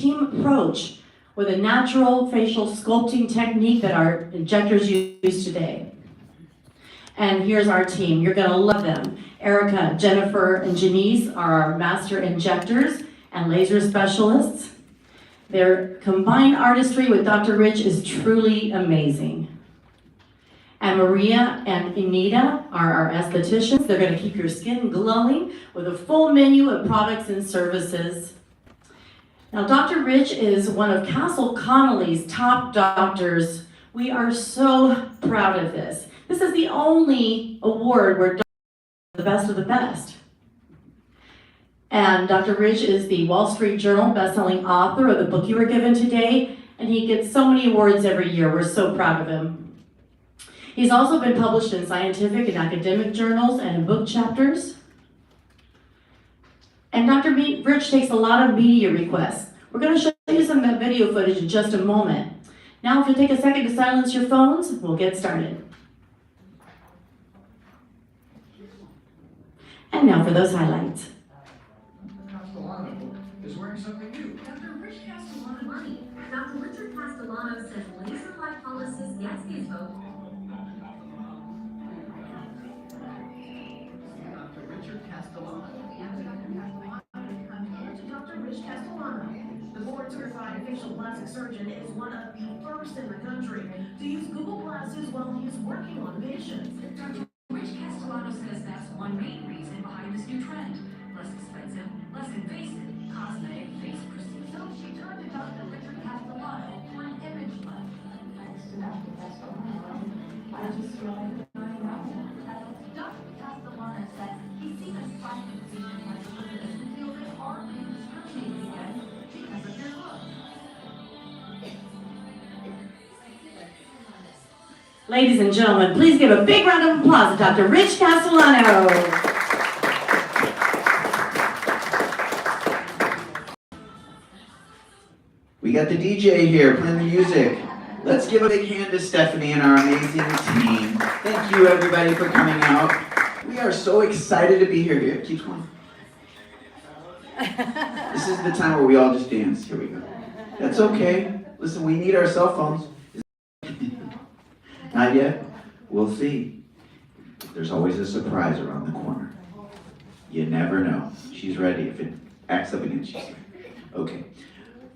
team approach with a natural facial sculpting technique that our injectors use today. And here's our team. You're gonna love them. Erica, Jennifer, and Janice are our master injectors and laser specialists. Their combined artistry with Dr. Rich is truly amazing. And Maria and Anita are our estheticians. They're gonna keep your skin glowing with a full menu of products and services. Now, Dr. Rich is one of Castle Connolly's top doctors. We are so proud of this. This is the only award where doctors are the best of the best. And Dr. Rich is the Wall Street Journal bestselling author of the book you were given today, and he gets so many awards every year. We're so proud of him. He's also been published in scientific and academic journals and in book chapters. And Dr. Rich takes a lot of media requests. We're going to show you some video footage in just a moment. Now, if you'll take a second to silence your phones, we'll get started. And now for those highlights. Castellano is wearing something new. Dr. Rich Castellano money. Dr. Richard Castellano says laser lipolysis gets his vote. Dr. Richard Castellano. Dr. Rich Castellano. The board-certified facial plastic surgeon is one of the first in the country to use Google Glasses while he's working on patients. Dr. Rich Castellano says that's one main reason behind this new trend. Less expensive, less invasive, cosmetic face procedure. So she turned to Dr. Richard Castellano for an image lift. Thanks to Dr. Castellano, I just feel like Dr. Castellano says he's seen a spike in patients like this and feels it's hard to discriminate against because of their look. Ladies and gentlemen, please give a big round of applause to Dr. Rich Castellano. We got the DJ here playing the music. Let's give a big hand to Stephanie and our amazing team. Thank you everybody for coming out. We are so excited to be here. Yeah, keep going. This is the time where we all just dance. Here we go. That's okay. Listen, we need our cell phones. Not yet? We'll see. There's always a surprise around the corner. You never know. She's ready. If it acts up again, she's ready. Okay.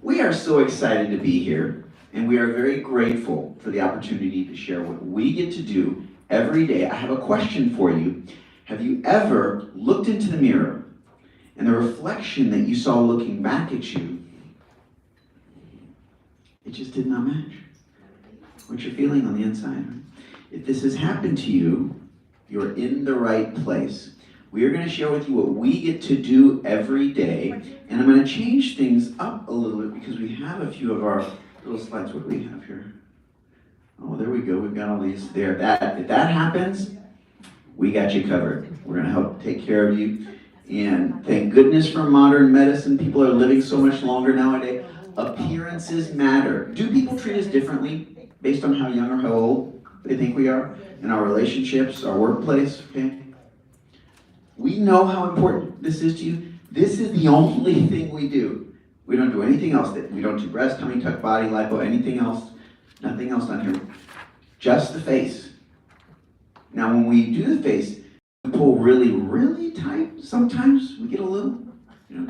We are so excited to be here, and we are very grateful for the opportunity to share what we get to do every day. I have a question for you. Have you ever looked into the mirror and the reflection that you saw looking back at you, it just did not match what you're feeling on the inside? If this has happened to you, you're in the right place. We are going to share with you what we get to do every day, and I'm going to change things up a little bit because we have a few of our little slides. What do we have here? Oh, there we go. We've got all these there. If that happens, we got you covered. We're going to help take care of you. And thank goodness for modern medicine. People are living so much longer nowadays. Appearances matter. Do people treat us differently based on how young or how old they think we are? In our relationships, our workplace, okay? We know how important this is to you. This is the only thing we do. We don't do anything else. We don't do breast, tummy tuck, body, lipo, anything else. Nothing else on here. Just the face. Now when we do the face, we pull really, really tight. Sometimes we get a little, it's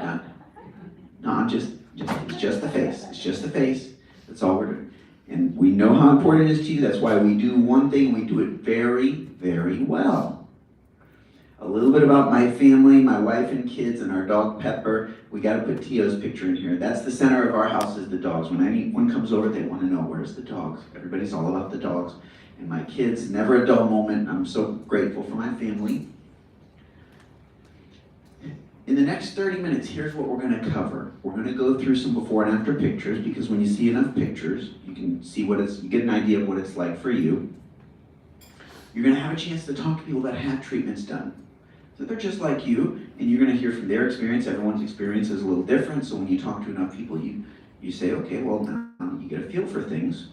just the face. It's just the face. That's all we're doing. And we know how important it is to you. That's why we do one thing. We do it very, very well. A little bit about my family, my wife and kids, and our dog Pepper. We got to put Tio's picture in here. That's the center of our house, is the dogs. When anyone comes over, they want to know, where's the dogs? Everybody's all about the dogs. And my kids, never a dull moment. I'm so grateful for my family. In the next 30 minutes, here's what we're going to cover. We're going to go through some before and after pictures, because when you see enough pictures, you can see you get an idea of what it's like for you. You're going to have a chance to talk to people that had treatments done. So they're just like you, and you're going to hear from their experience. Everyone's experience is a little different, so when you talk to enough people, you say, okay, well, now you get a feel for things.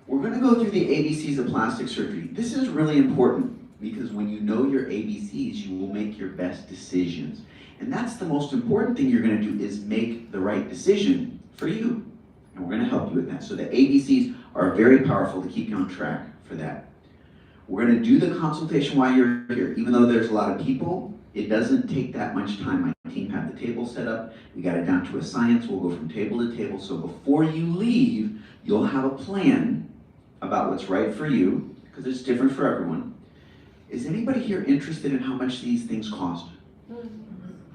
We're going to go through the ABCs of plastic surgery. This is really important, because when you know your ABCs, you will make your best decisions. And that's the most important thing you're going to do, is make the right decision. for you. And we're gonna help you with that. So the ABCs are very powerful to keep you on track for that. We're gonna do the consultation while you're here. Even though there's a lot of people, it doesn't take that much time. My team have the table set up. We got it down to a science. We'll go from table to table. So before you leave, you'll have a plan about what's right for you, because it's different for everyone. Is anybody here interested in how much these things cost?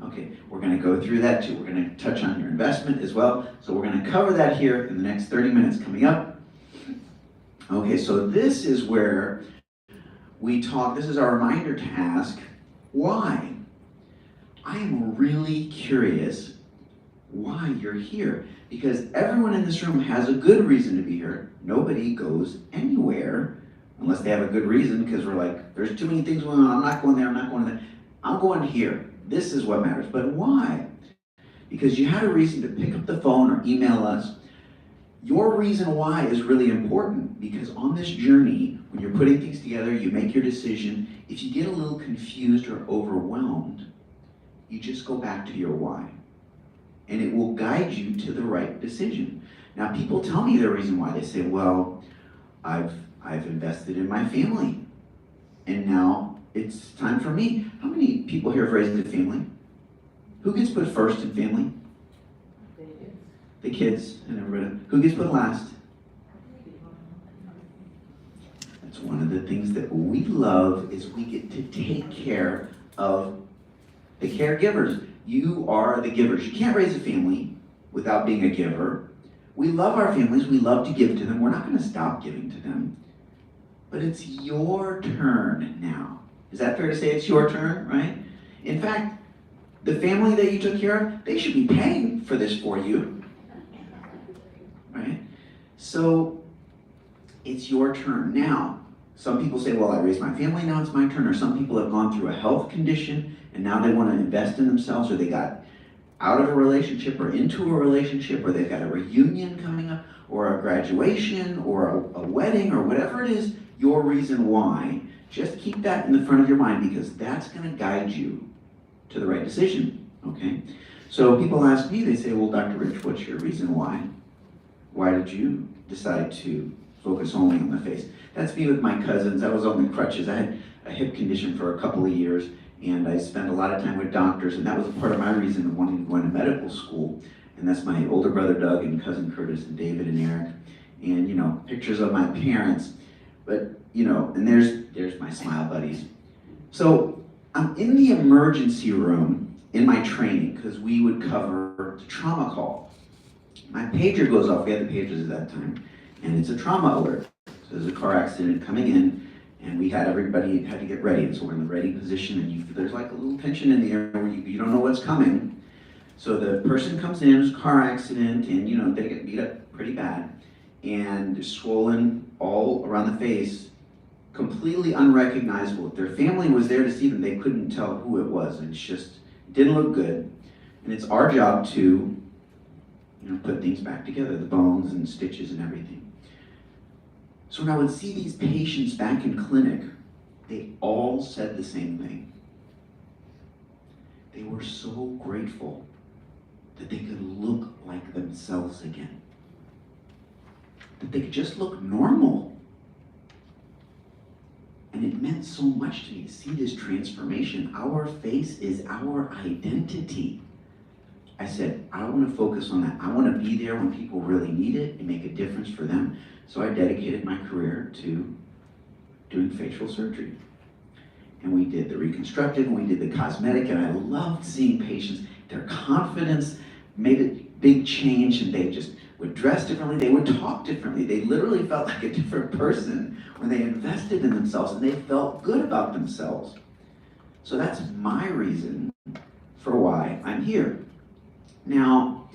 Okay, we're gonna go through that too. We're gonna touch on your investment as well. So we're gonna cover that here in the next 30 minutes coming up. Okay, so this is where we talk, this is our reminder to ask, why? I am really curious why you're here, because everyone in this room has a good reason to be here. Nobody goes anywhere unless they have a good reason, because we're like, there's too many things going on, I'm not going there, I'm not going there. I'm going here. This is what matters. But why? Because you had a reason to pick up the phone or email us. Your reason why is really important, because on this journey, when you're putting things together, you make your decision. If you get a little confused or overwhelmed, you just go back to your why. And it will guide you to the right decision. Now, people tell me their reason why. They say, well, I've invested in my family, and now it's time for me. How many people here have raised a family? Who gets put first in family? The kids and everybody. Who gets put last? That's one of the things that we love, is we get to take care of the caregivers. You are the givers. You can't raise a family without being a giver. We love our families. We love to give to them. We're not going to stop giving to them. But it's your turn now. Is that fair to say it's your turn, right? In fact, the family that you took care of, they should be paying for this for you, right? So it's your turn. Now, some people say, well, I raised my family, now it's my turn. Or some people have gone through a health condition and now they want to invest in themselves, or they got out of a relationship or into a relationship, or they've got a reunion coming up, or a graduation, or a wedding, or whatever it is, your reason why. Just keep that in the front of your mind, because that's going to guide you to the right decision, okay? So people ask me, they say, well, Dr. Rich, what's your reason why? Why did you decide to focus only on the face? That's me with my cousins. I was on the crutches. I had a hip condition for a couple of years, and I spent a lot of time with doctors, and that was part of my reason of wanting to go into medical school. And that's my older brother Doug and cousin Curtis and David and Eric, and, you know, pictures of my parents. But, you know, and there's my smile buddies. So I'm in the emergency room in my training, because we would cover the trauma call. My pager goes off. We had the pagers at that time, and it's a trauma alert. So there's a car accident coming in, and we had everybody had to get ready. And so we're in the ready position, and there's like a little tension in the air where you don't know what's coming. So the person comes in, there's a car accident, and, you know, they get beat up pretty bad, and they're swollen all around the face, completely unrecognizable. If their family was there to see them, they couldn't tell who it was. It's just, it didn't look good. And it's our job to, you know, put things back together, the bones and stitches and everything. So when I would see these patients back in clinic, they all said the same thing. They were so grateful that they could look like themselves again. That they could just look normal. And it meant so much to me to see this transformation. Our face is our identity. I said, I want to focus on that. I want to be there when people really need it and make a difference for them. So I dedicated my career to doing facial surgery. And we did the reconstructive, and we did the cosmetic, and I loved seeing patients. Their confidence made a big change, and they just would dress differently, they would talk differently. They literally felt like a different person when they invested in themselves, and they felt good about themselves. So that's my reason for why I'm here. Now,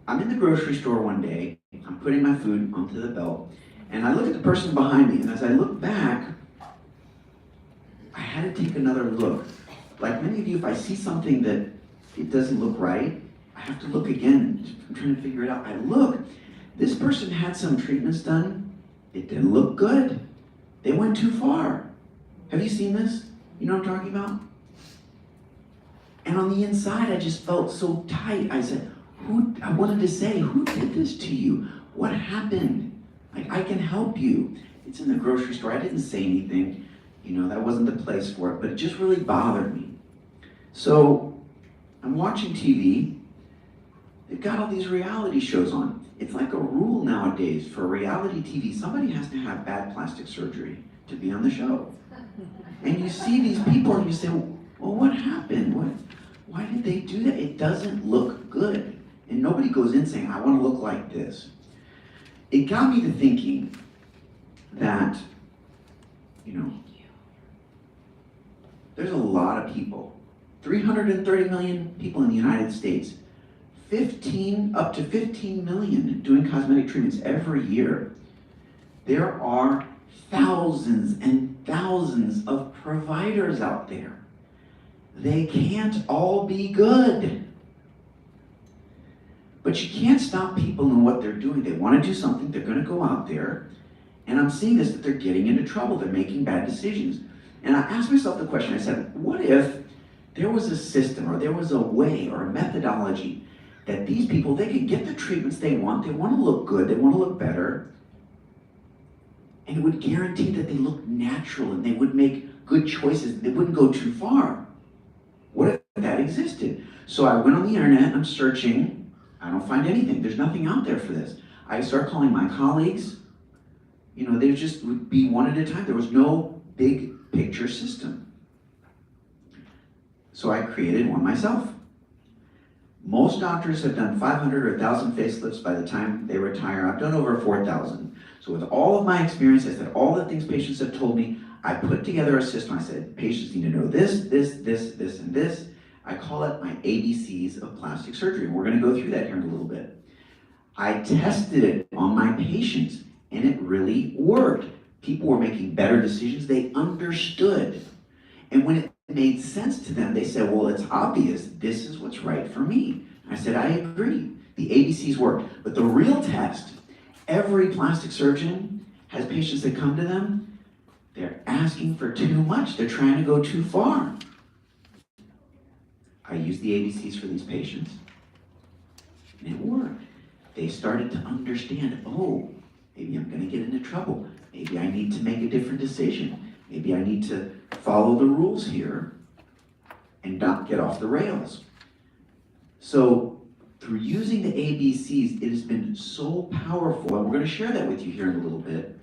I'm in the grocery store one day, I'm putting my food onto the belt, and I look at the person behind me, and as I look back, I had to take another look. Like many of you, if I see something that it doesn't look right, I have to look again. I'm trying to figure it out. I look, this person had some treatments done. It didn't look good. They went too far. Have you seen this? You know what I'm talking about? And on the inside, I just felt so tight. I said, I wanted to say, who did this to you? What happened? Like, I can help you. It's in the grocery store. I didn't say anything. You know, that wasn't the place for it, but it just really bothered me. So I'm watching TV. They've got all these reality shows on. It's like a rule nowadays for reality TV. Somebody has to have bad plastic surgery to be on the show. And you see these people and you say, well, what happened? Why did they do that? It doesn't look good. And nobody goes in saying, I want to look like this. It got me to thinking that, you know, there's a lot of people, 330 million people in the United States, up to 15 million doing cosmetic treatments every year. There are thousands and thousands of providers out there. They can't all be good. But you can't stop people in what they're doing. They want to do something, they're going to go out there. And I'm seeing this, that they're getting into trouble, they're making bad decisions. And I asked myself the question, I said, what if there was a system or there was a way or a methodology that these people, they could get the treatments they want to look good, they want to look better, and it would guarantee that they look natural and they would make good choices, they wouldn't go too far. What if that existed? So I went on the internet, I'm searching, I don't find anything, there's nothing out there for this. I start calling my colleagues, you know, they just would be one at a time. There was no big picture system. So I created one myself. Most doctors have done 500 or 1,000 facelifts by the time they retire. I've done over 4,000. So with all of my experience, I said all the things patients have told me, I put together a system. I said, patients need to know this, and this. I call it my ABCs of plastic surgery. We're gonna go through that here in a little bit. I tested it on my patients, and it really worked. People were making better decisions. They understood. And when it made sense to them, they said, well, it's obvious. This is what's right for me. I said, I agree. The ABCs work. But the real test, every plastic surgeon has patients that come to them, they're asking for too much. They're trying to go too far. I used the ABCs for these patients, and it worked. They started to understand, oh, maybe I'm gonna get into trouble. Maybe I need to make a different decision. Maybe I need to follow the rules here and not get off the rails. So through using the ABCs, it has been so powerful, and we're gonna share that with you here in a little bit.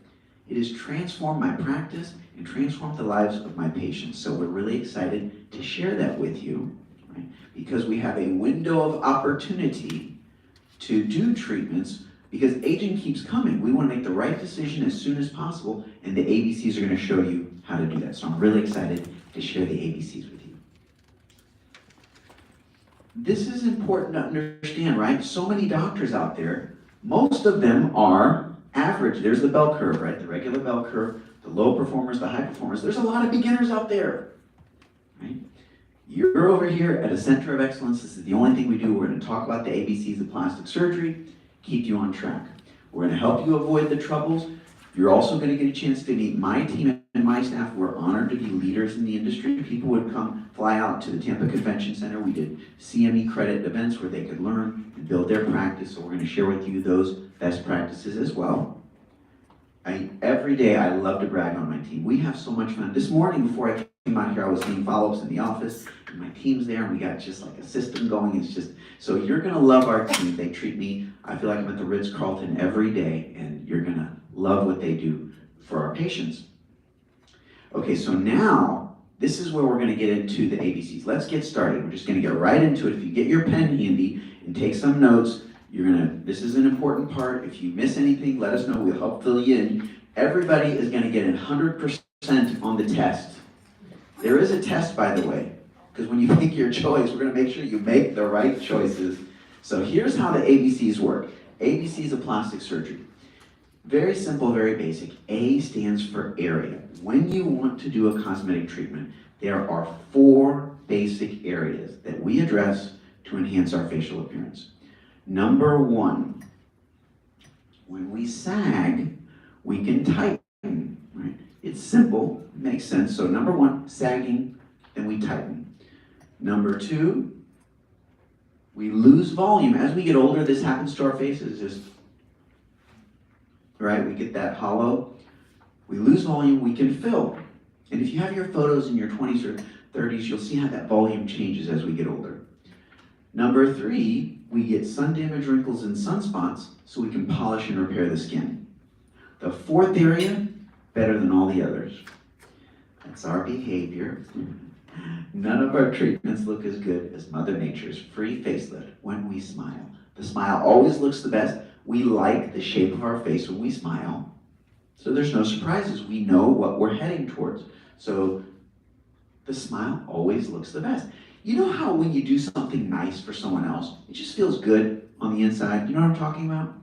It has transformed my practice and transformed the lives of my patients. So we're really excited to share that with you, right? Because we have a window of opportunity to do treatments because aging keeps coming. We want to make the right decision as soon as possible, and the ABCs are going to show you how to do that. So I'm really excited to share the ABCs with you. This is important to understand, right? So many doctors out there, most of them are average. There's the bell curve, right? The regular bell curve, the low performers, the high performers. There's a lot of beginners out there, right? You're over here at a center of excellence. This is the only thing we do. We're going to talk about the ABCs of plastic surgery, keep you on track. We're going to help you avoid the troubles. You're also going to get a chance to meet my team and my staff. We're honored to be leaders in the industry. People would come fly out to the Tampa Convention Center. We did CME credit events where they could learn and build their practice. So we're going to share with you those best practices as well. Every day I love to brag on my team. We have so much fun. This morning before I came out here, I was seeing follow-ups in the office, and my team's there, and we got just like a system going. It's just, so you're gonna love our team. They treat me, I feel like I'm at the Ritz-Carlton every day, and you're gonna love what they do for our patients. Okay, so now, this is where we're gonna get into the ABCs. Let's get started. We're just gonna get right into it. If you get your pen handy and take some notes, this is an important part. If you miss anything, let us know. We'll help fill you in. Everybody is gonna get 100% on the test. There is a test, by the way, because when you make your choice, we're gonna make sure you make the right choices. So here's how the ABCs work. ABCs of plastic surgery. Very simple, very basic. A stands for area. When you want to do a cosmetic treatment, there are 4 basic areas that we address to enhance our facial appearance. Number 1, when we sag, we can tighten, right? It's simple, it makes sense. So number 1, sagging, then we tighten. Number 2, We lose volume. As we get older, this happens to our faces. Just, right? We get that hollow. We lose volume, we can fill. And if you have your photos in your 20s or 30s, you'll see how that volume changes as we get older. Number 3, we get sun damage, wrinkles, and sunspots so we can polish and repair the skin. The 4th area, better than all the others. That's our behavior. None of our treatments look as good as Mother Nature's free facelift when we smile. The smile always looks the best. We like the shape of our face when we smile. So there's no surprises. We know what we're heading towards. So the smile always looks the best. You know how when you do something nice for someone else, it just feels good on the inside? You know what I'm talking about?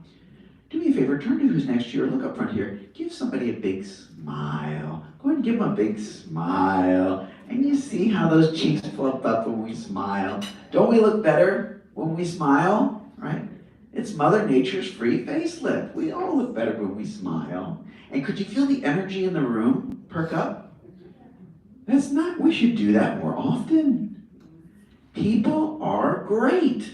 Do me a favor, turn to who's next to you or look up front here. Give somebody a big smile. Go ahead and give them a big smile. And you see how those cheeks plump up when we smile. Don't we look better when we smile, right? It's Mother Nature's free facelift. We all look better when we smile. And could you feel the energy in the room perk up? We should do that more often. People are great,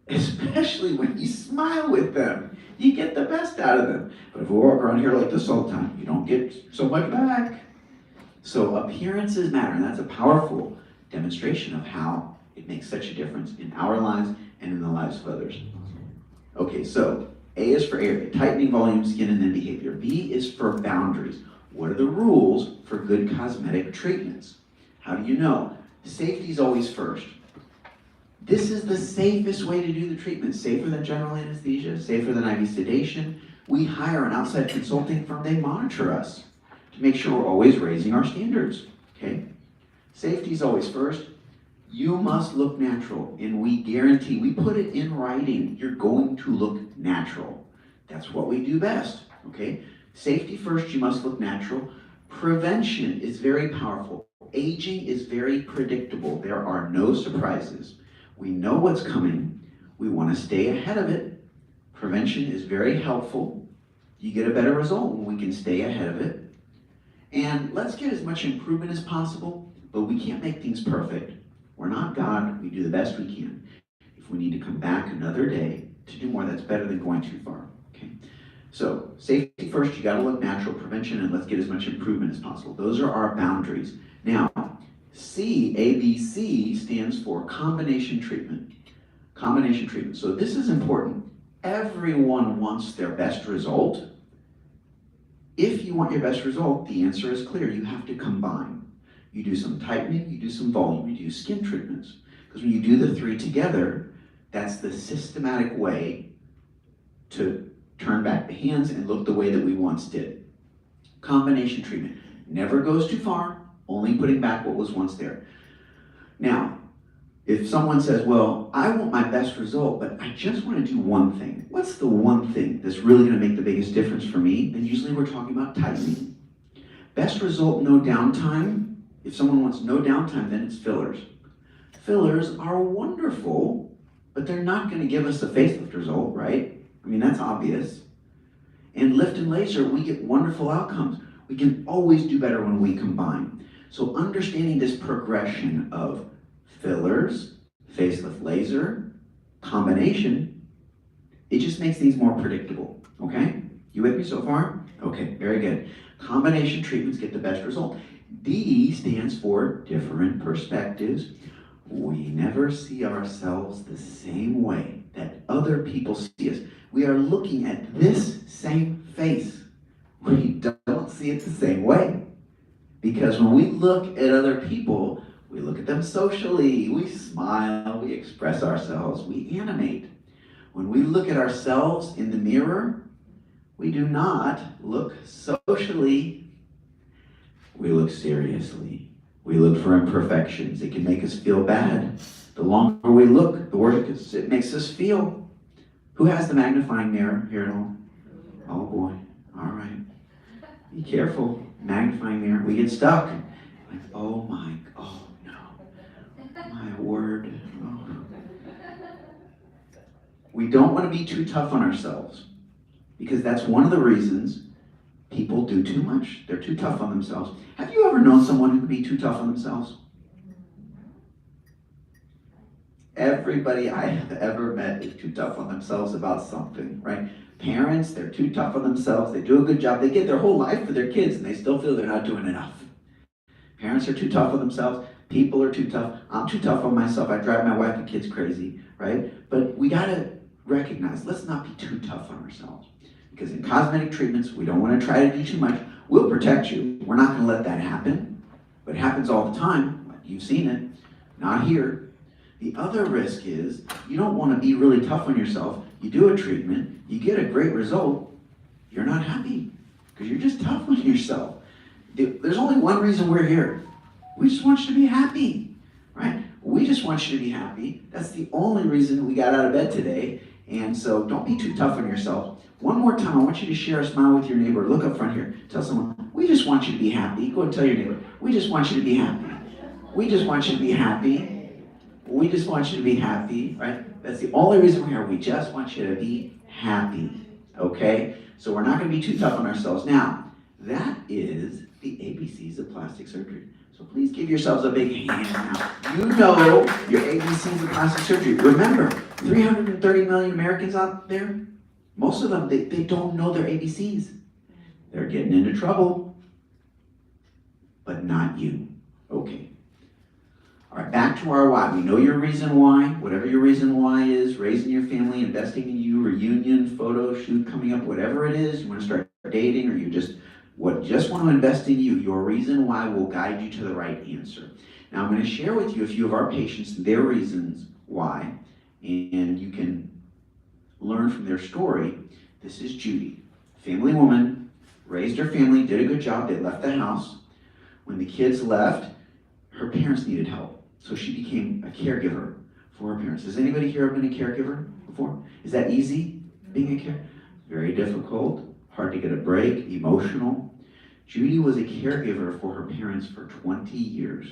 especially when you smile with them. You get the best out of them. But if we walk around here like this all the time, you don't get so much back. So appearances matter, and that's a powerful demonstration of how it makes such a difference in our lives and in the lives of others. Okay, so A is for area, tightening volume, skin, and then behavior. B is for boundaries. What are the rules for good cosmetic treatments? How do you know? Safety is always first. This is the safest way to do the treatment. Safer than general anesthesia, safer than IV sedation. We hire an outside consulting firm. They monitor us to make sure we're always raising our standards, okay? Safety is always first. You must look natural, and we guarantee, we put it in writing, you're going to look natural. That's what we do best, okay? Safety first, you must look natural. Prevention is very powerful. Aging is very predictable. There are no surprises. We know what's coming. We want to stay ahead of it. Prevention is very helpful. You get a better result when we can stay ahead of it. And let's get as much improvement as possible, but we can't make things perfect. We're not God. We do the best we can. If we need to come back another day to do more, that's better than going too far. Okay. So safety first, you got to look natural. Prevention, and let's get as much improvement as possible. Those are our boundaries. Now, C, ABC, stands for combination treatment. Combination treatment. So this is important. Everyone wants their best result. If you want your best result, the answer is clear. You have to combine. You do some tightening, you do some volume, you do skin treatments. Because when you do the 3 together, that's the systematic way to turn back the hands and look the way that we once did. Combination treatment. Never goes too far, only putting back what was once there. Now, if someone says, well, I want my best result, but I just want to do one thing. What's the one thing that's really going to make the biggest difference for me? Then usually we're talking about tightening. Best result, no downtime. If someone wants no downtime, then it's fillers. Fillers are wonderful, but they're not going to give us a facelift result, right? I mean, that's obvious. And lift and laser, we get wonderful outcomes. We can always do better when we combine. So understanding this progression of fillers, facelift laser, combination, it just makes things more predictable, okay? You with me so far? Okay, very good. Combination treatments get the best result. D stands for different perspectives. We never see ourselves the same way that other people see us. We are looking at this same face. We don't see it the same way. Because when we look at other people, we look at them socially, we smile, we express ourselves, we animate. When we look at ourselves in the mirror, we do not look socially, we look seriously. We look for imperfections. It can make us feel bad. The longer we look, the worse it makes us feel. Who has the magnifying mirror here at home? Oh boy, all right. Be careful, magnifying mirror. We get stuck. Like, oh no, my word. Oh. We don't want to be too tough on ourselves because that's one of the reasons people do too much. They're too tough on themselves. Have you ever known someone who can be too tough on themselves? Everybody I have ever met is too tough on themselves about something, right? Parents, they're too tough on themselves. They do a good job. They give their whole life for their kids and they still feel they're not doing enough. Parents are too tough on themselves. People are too tough. I'm too tough on myself. I drive my wife and kids crazy, right? But we gotta recognize, let's not be too tough on ourselves. Because in cosmetic treatments, we don't want to try to do too much. We'll protect you. We're not going to let that happen. But it happens all the time. You've seen it. Not here. The other risk is you don't want to be really tough on yourself. You do a treatment, you get a great result, you're not happy because you're just tough on yourself. There's only one reason we're here. We just want you to be happy, right? We just want you to be happy. That's the only reason we got out of bed today. And so don't be too tough on yourself. One more time, I want you to share a smile with your neighbor. Look up front here. Tell someone, we just want you to be happy. Go and tell your neighbor, we just want you to be happy. We just want you to be happy. We just want you to be happy, right? That's the only reason we're here. We just want you to be happy, okay? So we're not going to be too tough on ourselves. Now, that is the ABCs of plastic surgery. So please give yourselves a big hand now. You know your ABCs of plastic surgery. Remember, 330 million Americans out there, most of them, they don't know their ABCs. They're getting into trouble, but not you. Okay. All right, back to our why. We know your reason why, whatever your reason why is, raising your family, investing in you, reunion, photo shoot coming up, whatever it is, you want to start dating or you just want to invest in you, your reason why will guide you to the right answer. Now I'm going to share with you a few of our patients, their reasons why, and you can learn from their story. This is Judy, family woman, raised her family, did a good job, they left the house. When the kids left, her parents needed help. So she became a caregiver for her parents. Has anybody here been a caregiver before? Is that easy, being a caregiver? Very difficult, hard to get a break, emotional. Judy was a caregiver for her parents for 20 years.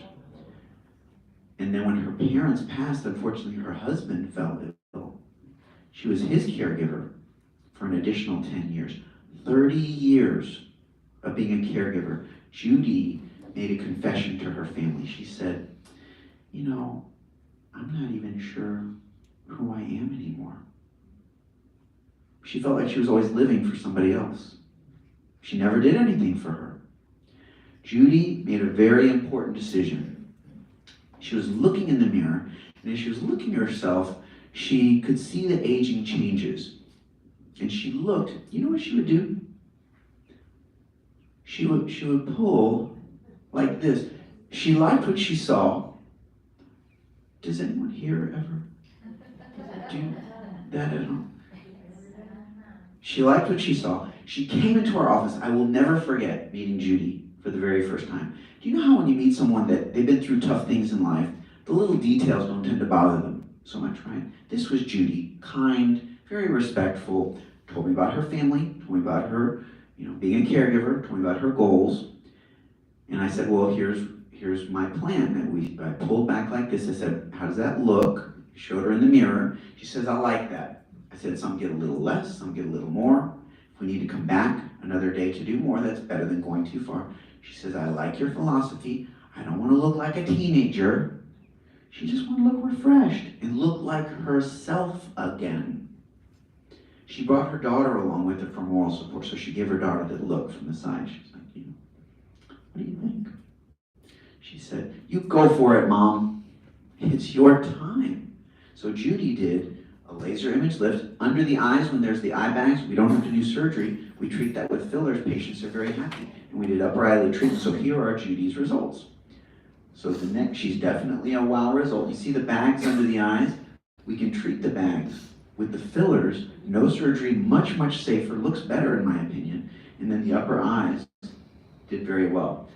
And then when her parents passed, unfortunately, her husband fell ill. She was his caregiver for an additional 10 years. 30 years of being a caregiver. Judy made a confession to her family. She said, you know, I'm not even sure who I am anymore. She felt like she was always living for somebody else. She never did anything for her. Judy made a very important decision. She was looking in the mirror, and as she was looking at herself, she could see the aging changes. And she looked, you know what she would do? She would pull like this. She liked what she saw. Does anyone here ever do that at home? She liked what she saw. She came into our office. I will never forget meeting Judy for the very first time. Do you know how when you meet someone that they've been through tough things in life, the little details don't tend to bother them so much, right? This was Judy, kind, very respectful, told me about her family, told me about her, being a caregiver, told me about her goals. And I said, well, here's my plan. I pulled back like this. I said, how does that look? I showed her in the mirror. She says, I like that. I said, some get a little less, some get a little more. If we need to come back another day to do more, that's better than going too far. She says, I like your philosophy. I don't want to look like a teenager. She just want to look refreshed and look like herself again. She brought her daughter along with her for moral support, so she gave her daughter the look from the side. She's like, what do you think? She said, you go for it, Mom. It's your time. So Judy did a laser image lift under the eyes when there's the eye bags. We don't have to do surgery. We treat that with fillers. Patients are very happy. And we did upper eyelid treatment. So here are Judy's results. So the neck, she's definitely a wow result. You see the bags under the eyes? We can treat the bags with the fillers. No surgery, much, much safer. Looks better in my opinion. And then the upper eyes did very well.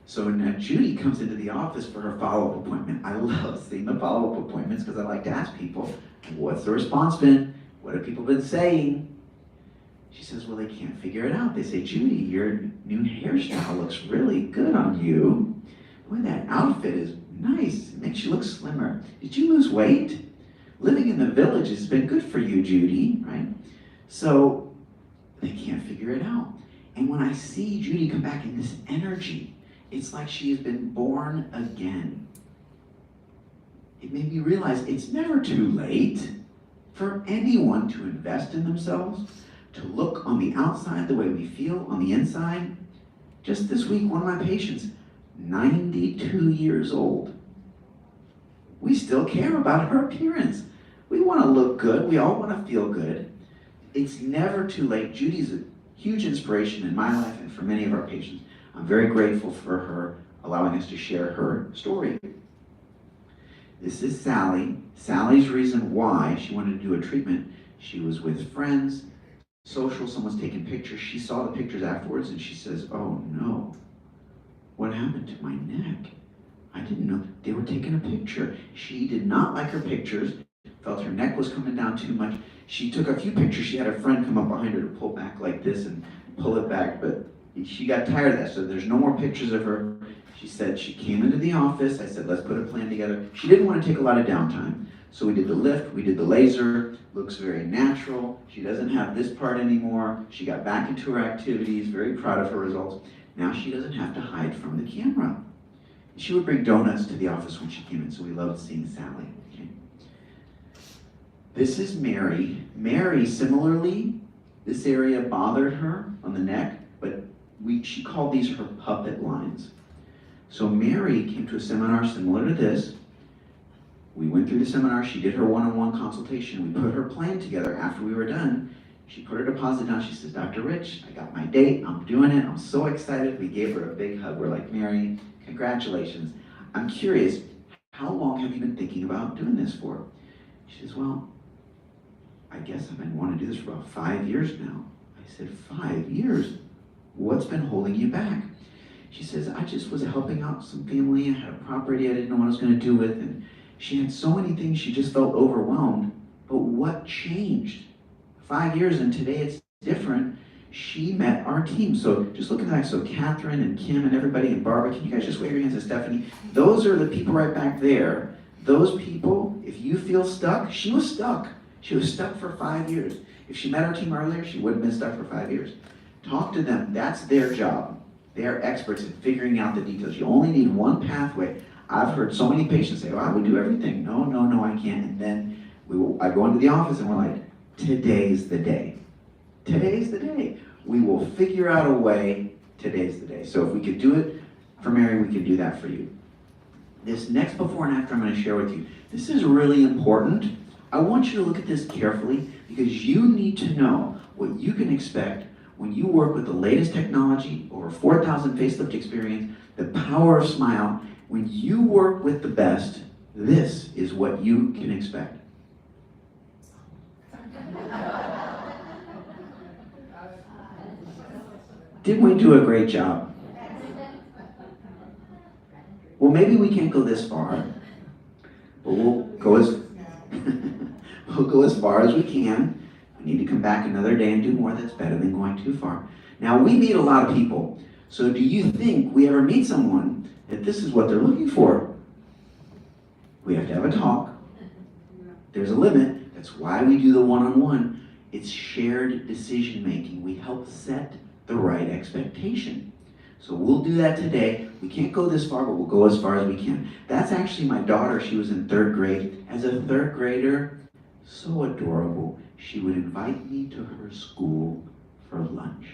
So now Judy comes into the office for her follow-up appointment. I love seeing the follow-up appointments because I like to ask people, what's the response been? What have people been saying? She says, well, they can't figure it out. They say, Judy, your new hairstyle looks really good on you. Boy, that outfit is nice. It makes you look slimmer. Did you lose weight? Living in the village has been good for you, Judy, right? So they can't figure it out. And when I see Judy come back in this energy, it's like she has been born again. it made me realize it's never too late for anyone to invest in themselves, to look on the outside the way we feel on the inside. Just this week, one of my patients, 92 years old. We still care about her appearance. We want to look good. We all want to feel good. It's never too late. Judy's a huge inspiration in my life and for many of our patients. I'm very grateful for her allowing us to share her story. This is Sally. Sally's reason why she wanted to do a treatment, she was with friends, social, someone's taking pictures. She saw the pictures afterwards and she says, oh no, what happened to my neck? I didn't know they were taking a picture. She did not like her pictures, felt her neck was coming down too much. She took a few pictures. She had a friend come up behind her to pull back like this and pull it back, but she got tired of that, so there's no more pictures of her. She said she came into the office. I said, let's put a plan together. She didn't want to take a lot of downtime. So we did the lift, we did the laser, looks very natural. She doesn't have this part anymore. She got back into her activities, very proud of her results. Now she doesn't have to hide from the camera. She would bring donuts to the office when she came in, so we loved seeing Sally. Okay. This is Mary. Mary, similarly, this area bothered her on the neck, but she called these her puppet lines. So Mary came to a seminar similar to this. We went through the seminar. She did her one-on-one consultation. We put her plan together after we were done. She put her deposit down. She says, Dr. Rich, I got my date. I'm doing it. I'm so excited. We gave her a big hug. We're like, Mary, congratulations. I'm curious, how long have you been thinking about doing this for? She says, well, I guess I've been wanting to do this for about 5 years now. I said, 5 years? What's been holding you back? She says, I just was helping out some family. I had a property I didn't know what I was going to do with, and she had so many things, she just felt overwhelmed. But what changed? 5 years and today it's different. She met our team. So just looking back, so Catherine and Kim and everybody and Barbara, can you guys just wave your hands at Stephanie? Those are the people right back there. Those people, if you feel stuck, she was stuck. She was stuck for 5 years. If she met our team earlier, she wouldn't have been stuck for 5 years. Talk to them. That's their job. They are experts in figuring out the details. You only need one pathway. I've heard so many patients say, oh, I would do everything. No, I can't. And then I go into the office and we're like, today's the day. Today's the day. We will figure out a way. Today's the day. So if we could do it for Mary, we can do that for you. This next before and after I'm going to share with you, this is really important. I want you to look at this carefully because you need to know what you can expect when you work with the latest technology, over 4,000 facelift experience, the power of smile. When you work with the best, this is what you can expect. Didn't we do a great job? Well, maybe we can't go this far, but we'll go as far as we can. We need to come back another day and do more. That's better than going too far. Now, we meet a lot of people. So do you think we ever meet someone that this is what they're looking for? We have to have a talk. There's a limit. That's why we do the one-on-one. It's shared decision-making. We help set the right expectation. So we'll do that today. We can't go this far, but we'll go as far as we can. That's actually my daughter. She was in 3rd grade. As a 3rd grader, so adorable. She would invite me to her school for lunch.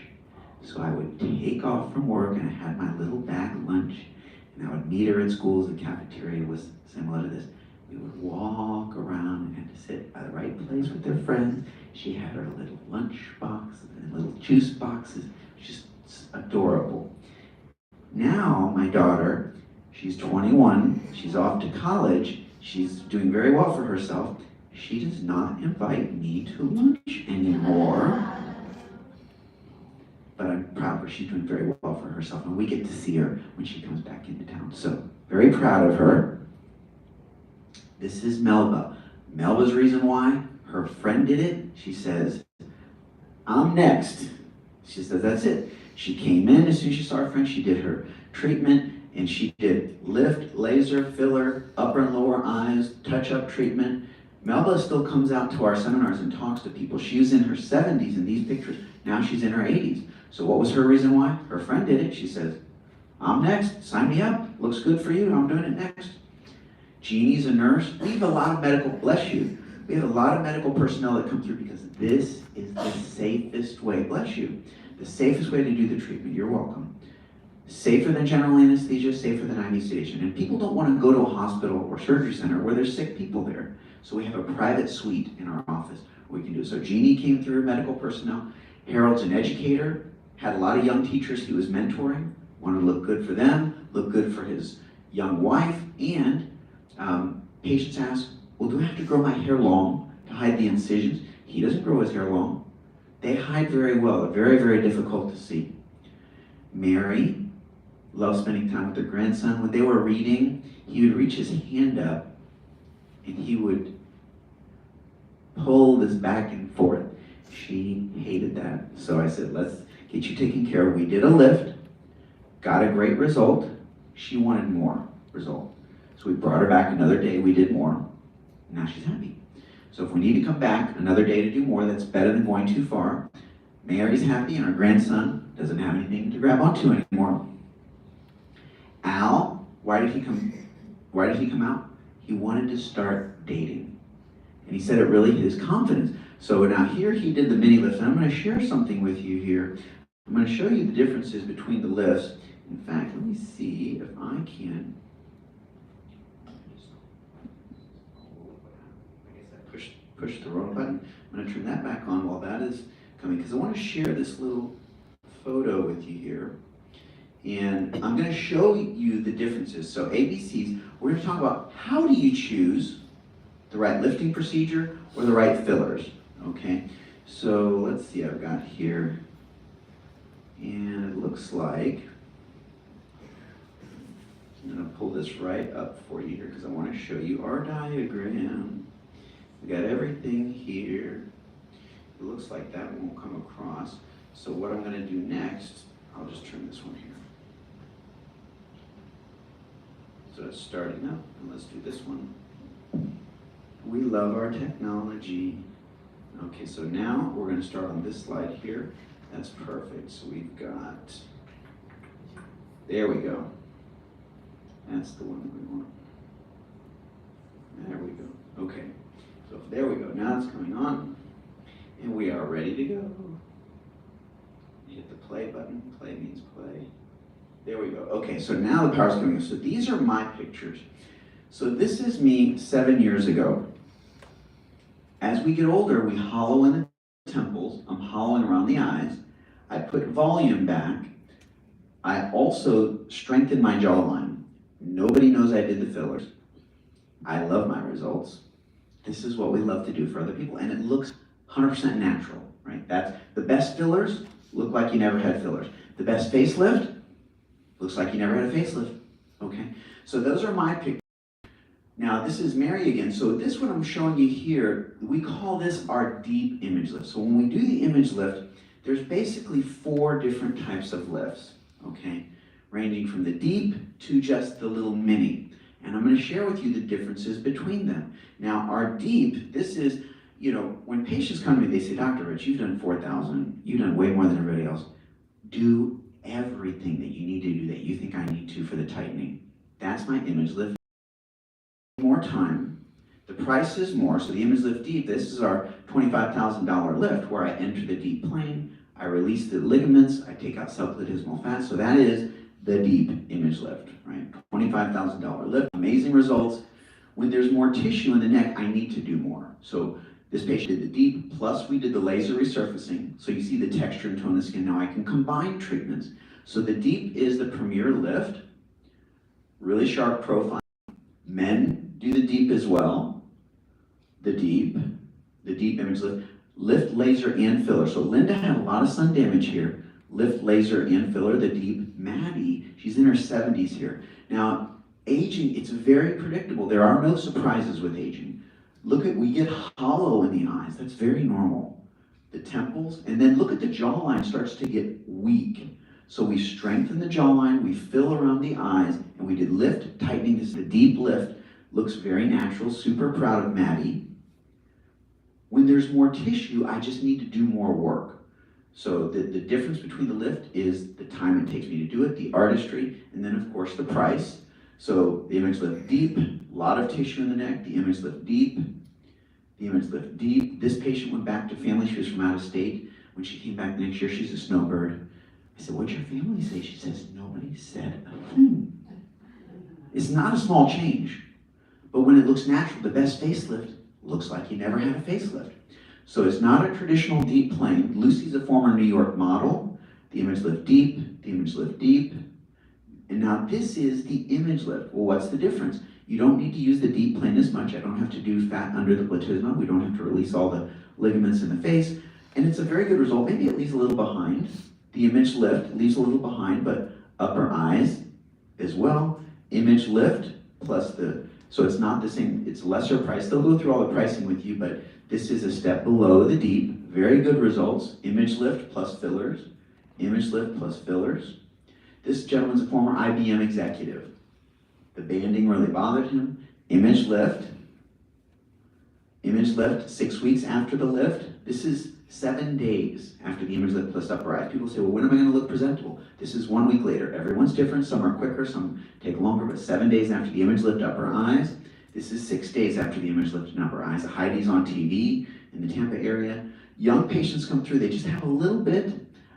So I would take off from work and I had my little bag lunch and I would meet her at school. The cafeteria was similar to this. We would walk around and had to sit at the right place with their friends. She had her little lunch box and little juice boxes. Just adorable. Now my daughter, she's 21. She's off to college. She's doing very well for herself. She does not invite me to lunch anymore. But I'm proud of her. She's doing very well for herself, and we get to see her when she comes back into town. So, very proud of her. This is Melba. Melba's reason why, her friend did it. She says, I'm next. She says, that's it. She came in as soon as she saw her friend. She did her treatment, and she did lift, laser, filler, upper and lower eyes, touch-up treatment. Melba still comes out to our seminars and talks to people. She was in her 70s in these pictures. Now she's in her 80s. So what was her reason why? Her friend did it. She says, I'm next. Sign me up. Looks good for you. I'm doing it next. Jeannie's a nurse. We have a lot of medical, bless you, we have a lot of medical personnel that come through because this is the safest way, bless you, the safest way to do the treatment. You're welcome. Safer than general anesthesia, safer than IV sedation. And people don't want to go to a hospital or surgery center where there's sick people there. So we have a private suite in our office where we can do it. So Jeannie came through, medical personnel. Harold's an educator, had a lot of young teachers he was mentoring, wanted to look good for them, look good for his young wife, and patients ask, well, do I have to grow my hair long to hide the incisions? He doesn't grow his hair long. They hide very well. They're very, very difficult to see. Mary loved spending time with her grandson. When they were reading, he would reach his hand up and he would pull this back and forth. She hated that. So I said, let's get you taken care of. We did a lift, got a great result. She wanted more result. So we brought her back another day, we did more. Now she's happy. So if we need to come back another day to do more, that's better than going too far. Mary's happy and our grandson doesn't have anything to grab onto anymore. Al, why did he come out? He wanted to start dating. And he said it really hit his confidence. So now here he did the mini lift, and I'm going to share something with you here. I'm going to show you the differences between the lifts. In fact, let me see if I can. I guess I pushed the wrong button. I'm going to turn that back on while that is coming, because I want to share this little photo with you here. And I'm going to show you the differences. So ABCs, we're going to talk about how do you choose the right lifting procedure or the right fillers, okay? So let's see, I've got here, and it looks like, I'm going to pull this right up for you here because I want to show you our diagram. We got everything here. It looks like that won't come across. So what I'm going to do next, I'll just turn this one here. So it's starting up, and let's do this one. We love our technology. Okay, so now we're going to start on this slide here. That's perfect. So we've got, there we go. That's the one that we want. There we go. Okay, so there we go. Now it's coming on, and we are ready to go. You hit the play button. Play means play. There we go. Okay, so now the power's coming. So these are my pictures. So this is me 7 years ago. As we get older, we hollow in the temples. I'm hollowing around the eyes. I put volume back. I also strengthen my jawline. Nobody knows I did the fillers. I love my results. This is what we love to do for other people, and it looks 100% natural, right? That's the best fillers look like you never had fillers. The best facelift looks like you never had a facelift, okay? So those are my pictures. Now this is Mary again. So this one I'm showing you here, we call this our deep image lift. So when we do the image lift, there's basically 4 different types of lifts, okay? Ranging from the deep to just the little mini. And I'm going to share with you the differences between them. Now our deep, this is, you know, when patients come to me, they say, Dr. Rich, you've done 4,000, you've done way more than everybody else. Do everything that you need to do that you think I need to for the tightening. That's my image lift. More time, the price is more, so the image lift deep, this is our $25,000 lift where I enter the deep plane, I release the ligaments, I take out subplatysmal fat, so that is the deep image lift, right? $25,000 lift, amazing results. When there's more tissue in the neck, I need to do more. So this patient did the deep, plus we did the laser resurfacing, so you see the texture and tone of the skin. Now I can combine treatments. So the deep is the premier lift, really sharp profile. Men do the deep as well. The deep image lift, lift, laser, and filler. So Linda had a lot of sun damage here. Lift, laser, and filler, the deep. Maddie, she's in her 70s here. Now, aging, it's very predictable. There are no surprises with aging. Look at, we get hollow in the eyes. That's very normal. The temples, and then look at the jawline starts to get weak. So we strengthen the jawline, we fill around the eyes, and we did lift, tightening. This is the deep lift. Looks very natural, super proud of Maddie. When there's more tissue, I just need to do more work. So the difference between the lift is the time it takes me to do it, the artistry, and then of course the price. So the image lift deep, a lot of tissue in the neck, the image lift deep, the image lift deep. This patient went back to family, she was from out of state. When she came back the next year, she's a snowbird. I said, what'd your family say? She says, nobody said a thing. It's not a small change, but when it looks natural, the best facelift looks like you never had a facelift. So it's not a traditional deep plane. Lucy's a former New York model. The image lift deep, the image lift deep. And now this is the image lift. Well, what's the difference? You don't need to use the deep plane as much. I don't have to do fat under the platysma. We don't have to release all the ligaments in the face. And it's a very good result. Maybe it leaves a little behind. The image lift leaves a little behind, but upper eyes as well. Image lift plus so it's not the same, it's lesser price. They'll go through all the pricing with you, but this is a step below the deep. Very good results. Image lift plus fillers. Image lift plus fillers. This gentleman's a former IBM executive. The banding really bothered him. Image lift. Image lift 6 weeks after the lift. This is 7 days after the image lift plus upper eyes. People say, well, when am I going to look presentable? This is 1 week later. Everyone's different. Some are quicker, some take longer, but 7 days after the image lift upper eyes. This is 6 days after the image lift and upper eyes. Heidi's on TV in the Tampa area. Young patients come through, they just have a little bit.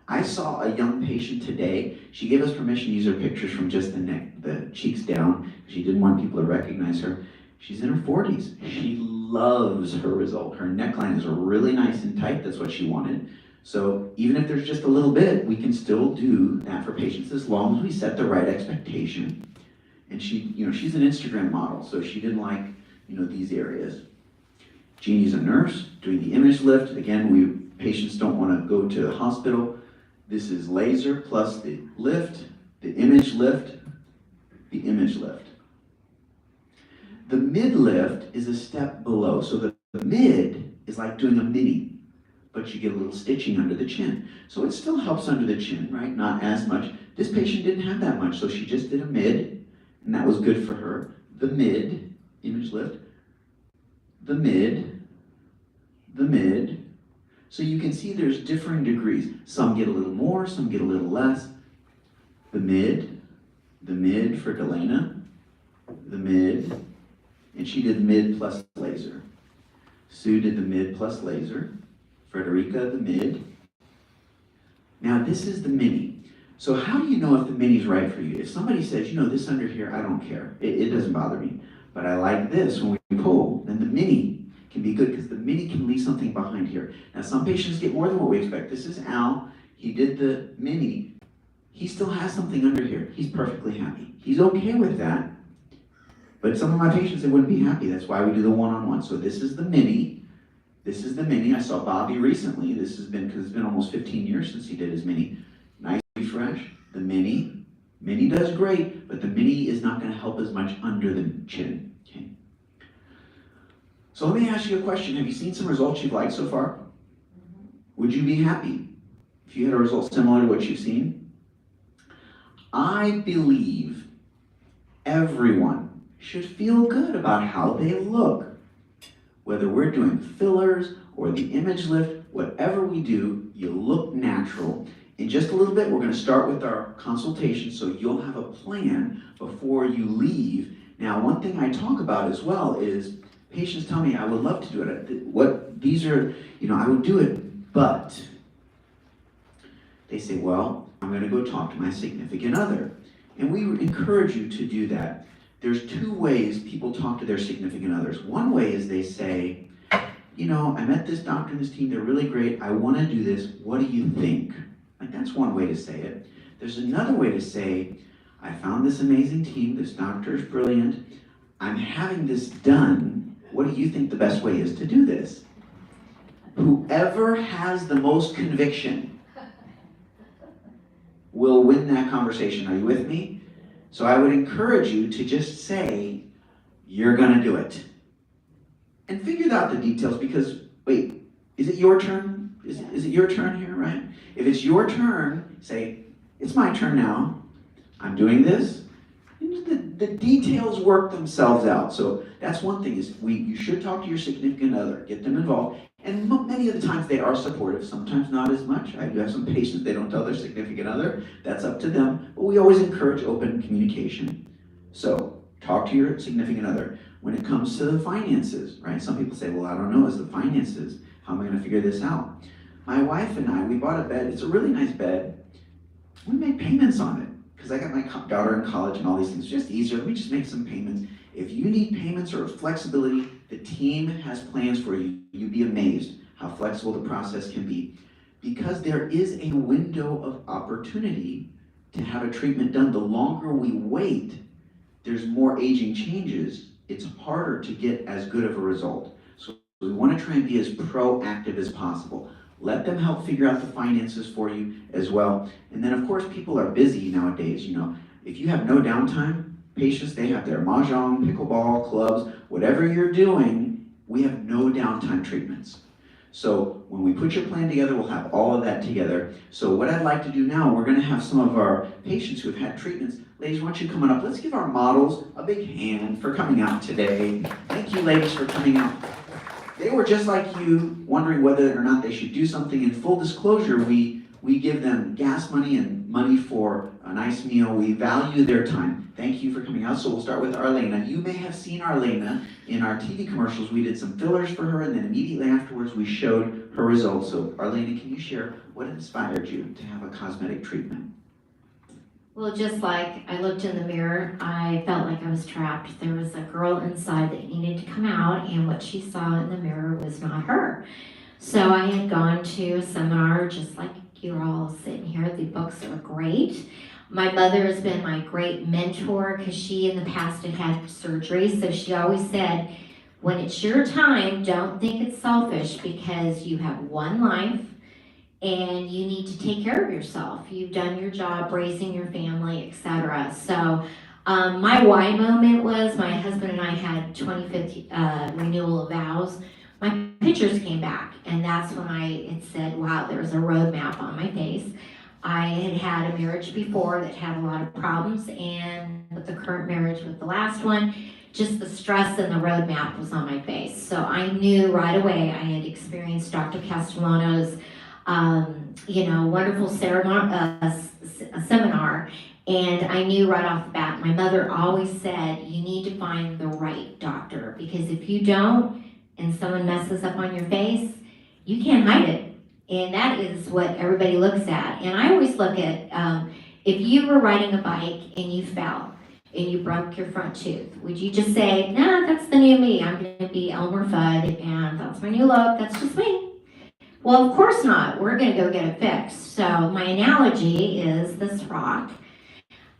I saw a young patient today. She gave us permission to use her pictures from just the neck, the cheeks down. She didn't want people to recognize her. She's in her 40s. She loves her result. Her neckline is really nice and tight. That's what she wanted. So even if there's just a little bit, we can still do that for patients as long as we set the right expectation. And she, she's an Instagram model, so she didn't like, these areas. Jeannie's a nurse doing the image lift. Again, patients don't want to go to the hospital. This is laser plus the lift, the image lift, the image lift. The mid lift is a step below. So the mid is like doing a mini, but you get a little stitching under the chin. So it still helps under the chin, right? Not as much. This patient didn't have that much, so she just did a mid, and that was good for her. The mid, image lift, the mid, the mid. So you can see there's differing degrees. Some get a little more, some get a little less. The mid for Delana, the mid, and she did mid plus laser. Sue did the mid plus laser. Frederica, the mid. Now this is the mini. So how do you know if the mini is right for you? If somebody says, this under here, I don't care. It doesn't bother me. But I like this when we pull, then the mini can be good because the mini can leave something behind here. Now some patients get more than what we expect. This is Al. He did the mini. He still has something under here. He's perfectly happy. He's okay with that. But some of my patients, they wouldn't be happy. That's why we do the one-on-one. So this is the mini. This is the mini. I saw Bobby recently. This has been, because it's been almost 15 years since he did his mini. Nice refresh. The mini. Mini does great, but the mini is not going to help as much under the chin. Okay. So let me ask you a question. Have you seen some results you've liked so far? Would you be happy if you had a result similar to what you've seen? I believe everyone should feel good about how they look. Whether we're doing fillers or the image lift, whatever we do, you look natural. In just a little bit, we're going to start with our consultation, so you'll have a plan before you leave. Now, one thing I talk about as well is patients tell me, I would love to do it. I would do it, but they say, well, I'm going to go talk to my significant other. And we encourage you to do that. There's 2 ways people talk to their significant others. One way is they say, I met this doctor and this team, they're really great, I want to do this, what do you think? Like, that's one way to say it. There's another way to say, I found this amazing team, this doctor is brilliant, I'm having this done, what do you think the best way is to do this? Whoever has the most conviction will win that conversation. Are you with me? So I would encourage you to just say, you're gonna do it. And figure out the details, because, wait, is it your turn? Is it your turn here, right? If it's your turn, say, it's my turn now. I'm doing this. The details work themselves out. So that's one thing, is you should talk to your significant other, get them involved. And many of the times they are supportive, sometimes not as much. I do have some patients, they don't tell their significant other. That's up to them. But we always encourage open communication. So Talk to your significant other. When it comes to the finances, right? Some people say, well, I don't know, it's the finances. How am I gonna figure this out? My wife and I, we bought a bed. It's a really nice bed. We made payments on it because I got my daughter in college and all these things. It's just easier. Let me just make some payments. If you need payments or flexibility, the team has plans for you. You'd be amazed how flexible the process can be, because there is a window of opportunity to have a treatment done. The longer we wait, there's more aging changes. It's harder to get as good of a result. So we want to try and be as proactive as possible. Let them help figure out the finances for you as well. And then of course, people are busy nowadays. You know, if you have no downtime, patients, they have their mahjong, pickleball, clubs, whatever you're doing, we have no downtime treatments. So when we put your plan together, we'll have all of that together. So what I'd like to do now, we're gonna have some of our patients who have had treatments. Ladies, why don't you come on up? Let's give our models a big hand for coming out today. Thank you, ladies, for coming out. They were just like you, wondering whether or not they should do something. In full disclosure, we give them gas money and money for a nice meal. We value their time. Thank you for coming out. So we'll start with Arlena. You may have seen Arlena in our TV commercials. We did some fillers for her, and then immediately afterwards we showed her results. So Arlena, can you share what inspired you to have a cosmetic treatment? Well, just like I looked in the mirror, I felt like I was trapped. There was a girl inside that needed to come out, and what she saw in the mirror was not her. So I had gone to a seminar, just like you're all sitting here. The books are great. My mother has been my great mentor because she in the past had had surgery. So she always said, when it's your time, don't think it's selfish, because you have one life and you need to take care of yourself. You've done your job raising your family, etc. So my why moment was my husband and I had 25th renewal of vows. My pictures came back, and that's when it said, wow, there was a roadmap on my face. I had had a marriage before that had a lot of problems, and with the current marriage with the last one, just the stress and the roadmap was on my face. So I knew right away. I had experienced Dr. Castellano's wonderful seminar, and I knew right off the bat. My mother always said, you need to find the right doctor, because if you don't, and someone messes up on your face, you can't hide it. And that is what everybody looks at. And I always look at, if you were riding a bike and you fell and you broke your front tooth, would you just say, nah, that's the new me, I'm gonna be Elmer Fudd, and that's my new look, that's just me? Well, of course not. We're gonna go get it fixed. So my analogy is this rock.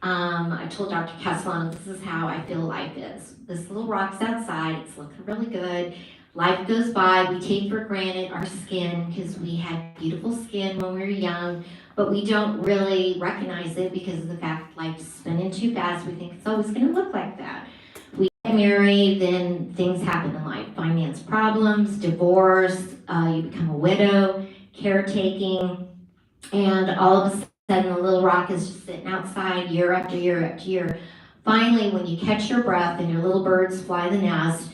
I told Dr. Castellano, this is how I feel life is. This little rock's outside, it's looking really good. Life goes by, we take for granted our skin because we had beautiful skin when we were young, but we don't really recognize it because of the fact life's spinning too fast. We think it's always gonna look like that. We get married, then things happen in life. Finance problems, divorce, you become a widow, caretaking, and all of a sudden the little rock is just sitting outside year after year after year. Finally, when you catch your breath and your little birds fly the nest,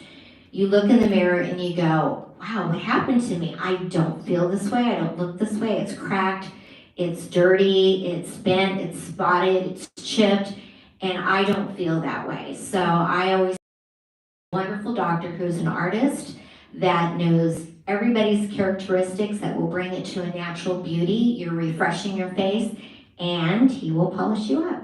you look in the mirror and you go, wow, what happened to me? I don't feel this way, I don't look this way, it's cracked, it's dirty, it's bent, it's spotted, it's chipped, and I don't feel that way. So I always have a wonderful doctor who's an artist that knows everybody's characteristics, that will bring it to a natural beauty. You're refreshing your face, and he will polish you up.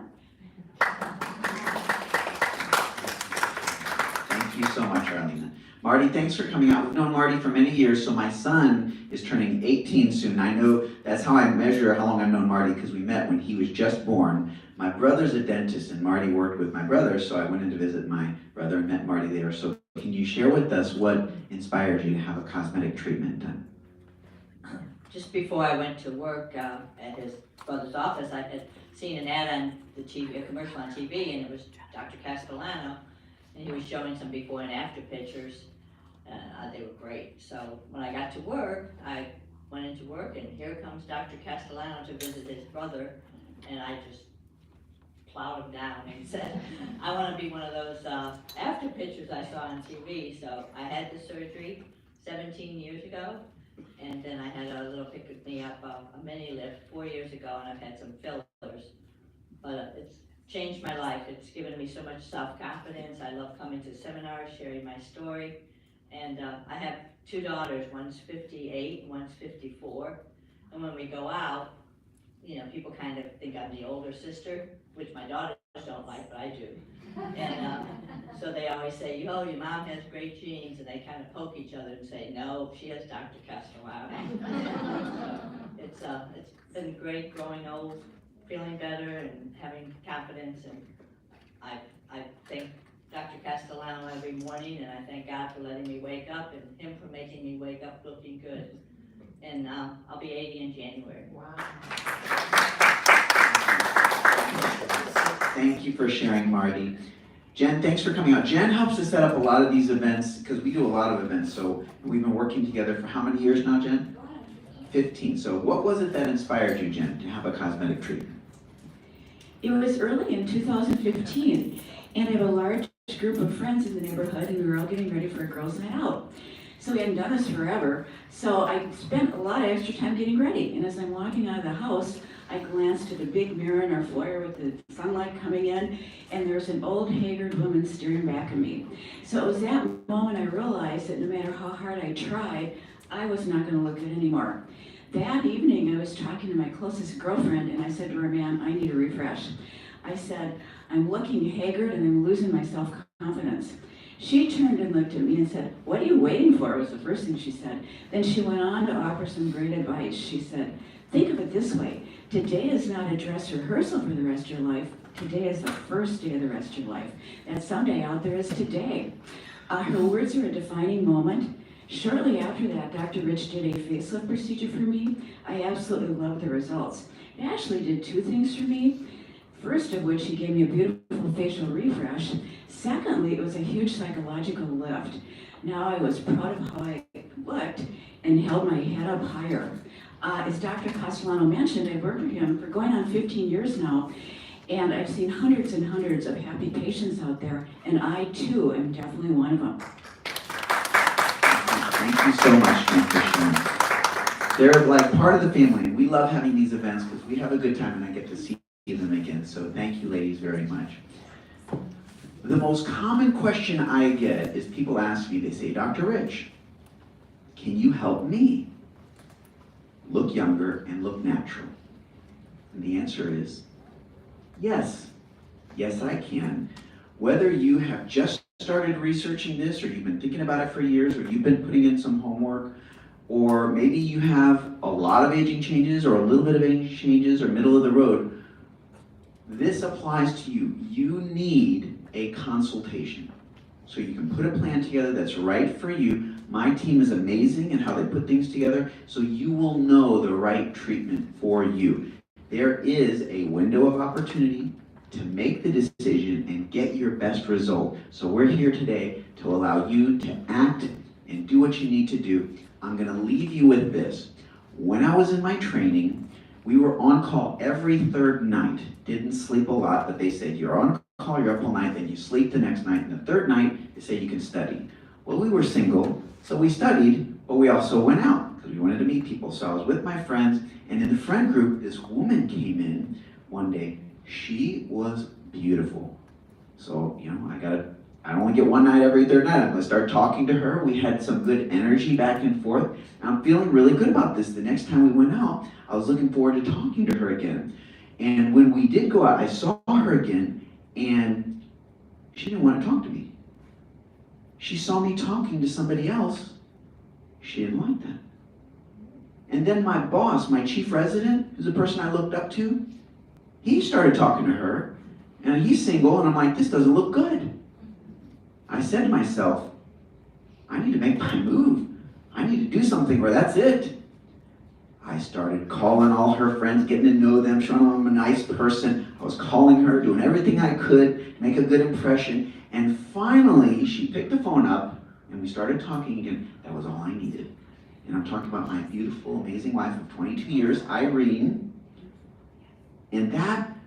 Thank you so much, Arlena. Marty, thanks for coming out. We've known Marty for many years, so my son is turning 18 soon. I know that's how I measure how long I've known Marty, because we met when he was just born. My brother's a dentist, and Marty worked with my brother, so I went in to visit my brother and met Marty there. So can you share with us what inspired you to have a cosmetic treatment done? Just before I went to work at his brother's office, I had seen an ad on the TV, a commercial on TV, and it was Dr. Castellano, and he was showing some before and after pictures, and they were great. So when I got to work, I went into work, and here comes Dr. Castellano to visit his brother, and I just plowed him down and said, I want to be one of those after pictures I saw on TV. So I had the surgery 17 years ago, and then I had a little pick-me-up, a mini lift 4 years ago, and I've had some fillers. But it's changed my life. It's given me so much self-confidence. I love coming to seminars, sharing my story. And I have 2 daughters, one's 58, one's 54. And when we go out, you know, people kind of think I'm the older sister, which my daughters don't like, but I do. And so they always say, "Oh, your mom has great genes," and they kind of poke each other and say, "No, she has Dr. Castellano." It's been great growing old, feeling better and having confidence, and I thank Dr. Castellano every morning, and I thank God for letting me wake up and him for making me wake up looking good. And I'll be 80 in January. Wow. Thank you for sharing, Marty. Jen, thanks for coming out. Jen helps to set up a lot of these events, because we do a lot of events, so we've been working together for how many years now, Jen? 15. So what was it that inspired you, Jen, to have a cosmetic treatment? It was early in 2015, and I have a large group of friends in the neighborhood, and we were all getting ready for a girls' night out. So we hadn't done this forever, so I spent a lot of extra time getting ready, and as I'm walking out of the house, I glanced at a big mirror in our foyer with the sunlight coming in, and there's an old haggard woman staring back at me. So it was that moment I realized that no matter how hard I tried, I was not going to look good anymore. That evening, I was talking to my closest girlfriend, and I said to her, "Man, I need a refresh." I said, "I'm looking haggard and I'm losing my self-confidence." She turned and looked at me and said, "What are you waiting for?" was the first thing she said. Then she went on to offer some great advice. She said, "Think of it this way. Today is not a dress rehearsal for the rest of your life. Today is the first day of the rest of your life. That someday out there is today." Her words are a defining moment. Shortly after that, Dr. Rich did a facelift procedure for me. I absolutely loved the results. It actually did 2 things for me. First of which, he gave me a beautiful facial refresh. Secondly, it was a huge psychological lift. Now I was proud of how I looked and held my head up higher. As Dr. Castellano mentioned, I've worked with him for going on 15 years now, and I've seen hundreds and hundreds of happy patients out there, and I too am definitely one of them. Thank you so much, Jen, for sharing. They're like part of the family, and we love having these events because we have a good time and I get to see them again. So thank you, ladies, very much. The most common question I get is people ask me, they say, "Dr. Rich, can you help me look younger and look natural?" And the answer is yes. Yes, I can. Whether you have just started researching this, or you've been thinking about it for years, or you've been putting in some homework, or maybe you have a lot of aging changes or a little bit of aging changes or middle of the road, this applies to you. You need a consultation so you can put a plan together that's right for you. My team is amazing in how they put things together, so you will know the right treatment for you. There is a window of opportunity to make the decision and get your best result. So we're here today to allow you to act and do what you need to do. I'm gonna leave you with this. When I was in my training, we were on call every 3rd night. Didn't sleep a lot, but they said, "You're on call, you're up all night, then you sleep the next night, and the 3rd night, they say you can study." Well, we were single, so we studied, but we also went out because we wanted to meet people. So I was with my friends, and in the friend group, this woman came in one day. She was beautiful. So, you know, I only get one night every 3rd night. I'm gonna start talking to her. We had some good energy back and forth. And I'm feeling really good about this. The next time we went out, I was looking forward to talking to her again. And when we did go out, I saw her again, and she didn't want to talk to me. She saw me talking to somebody else. She didn't like that. And then my boss, my chief resident, who's the person I looked up to, he started talking to her, and he's single, and I'm like, this doesn't look good. I said to myself, I need to make my move. I need to do something where that's it. I started calling all her friends, getting to know them, showing them I'm a nice person. I was calling her, doing everything I could to make a good impression, and finally, she picked the phone up, and we started talking again. That was all I needed. And I'm talking about my beautiful, amazing wife of 22 years, Irene. And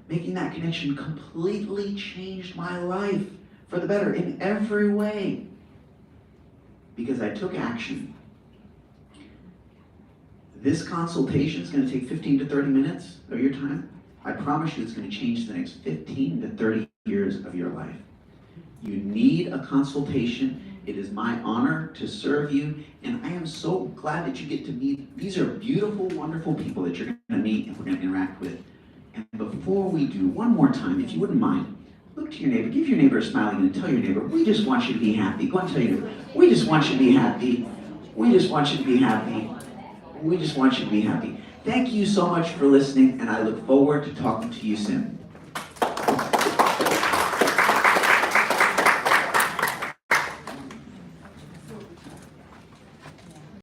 making that connection completely changed my life for the better in every way. Because I took action. This consultation is going to take 15 to 30 minutes of your time. I promise you it's going to change the next 15 to 30 years of your life. You need a consultation. It is my honor to serve you, and I am so glad that you get to meet. These are beautiful, wonderful people that you're going to meet and we're going to interact with. And before we do, one more time, if you wouldn't mind, look to your neighbor, give your neighbor a smile and tell your neighbor, we just want you to be happy. Go and tell your neighbor, we just want you to be happy. We just want you to be happy. We just want you to be happy. Thank you so much for listening, and I look forward to talking to you soon.